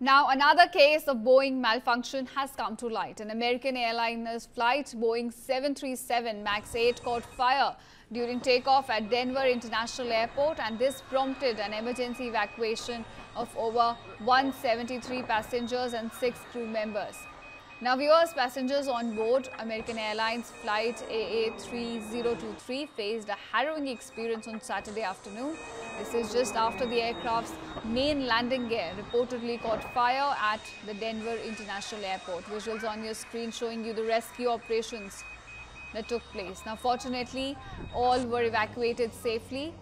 Now, another case of Boeing malfunction has come to light. An American Airlines flight Boeing 737 MAX 8 caught fire during takeoff at Denver International Airport, and this prompted an emergency evacuation of over 173 passengers and 6 crew members. Now, viewers, passengers on board American Airlines flight AA3023 faced a harrowing experience on Saturday afternoon. This is just after the aircraft's main landing gear reportedly caught fire at the Denver International Airport. Visuals on your screen showing you the rescue operations that took place. Now, fortunately, all were evacuated safely.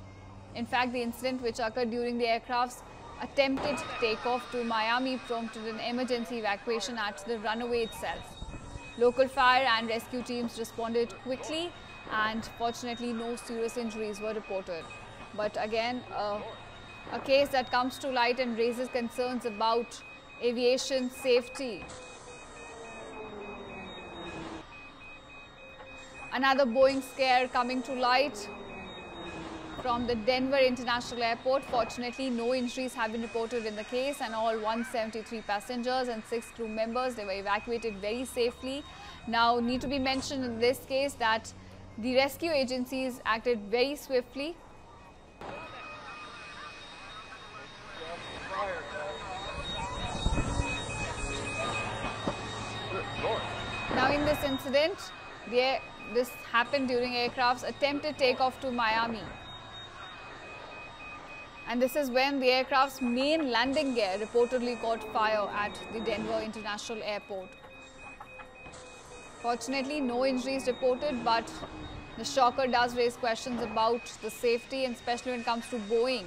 In fact, the incident, which occurred during the aircraft's attempted takeoff to Miami, prompted an emergency evacuation at the runway itself. Local fire and rescue teams responded quickly, and fortunately no serious injuries were reported. But again, a case that comes to light and raises concerns about aviation safety. Another Boeing scare coming to light from the Denver International Airport. Fortunately, no injuries have been reported in the case, and all 173 passengers and 6 crew members, they were evacuated very safely. Now, need to be mentioned in this case that the rescue agencies acted very swiftly. Now, in this incident, this happened during aircraft's attempted takeoff to Miami. And this is when the aircraft's main landing gear reportedly caught fire at the Denver International Airport. Fortunately, no injuries reported, but the shocker does raise questions about the safety, and especially when it comes to Boeing.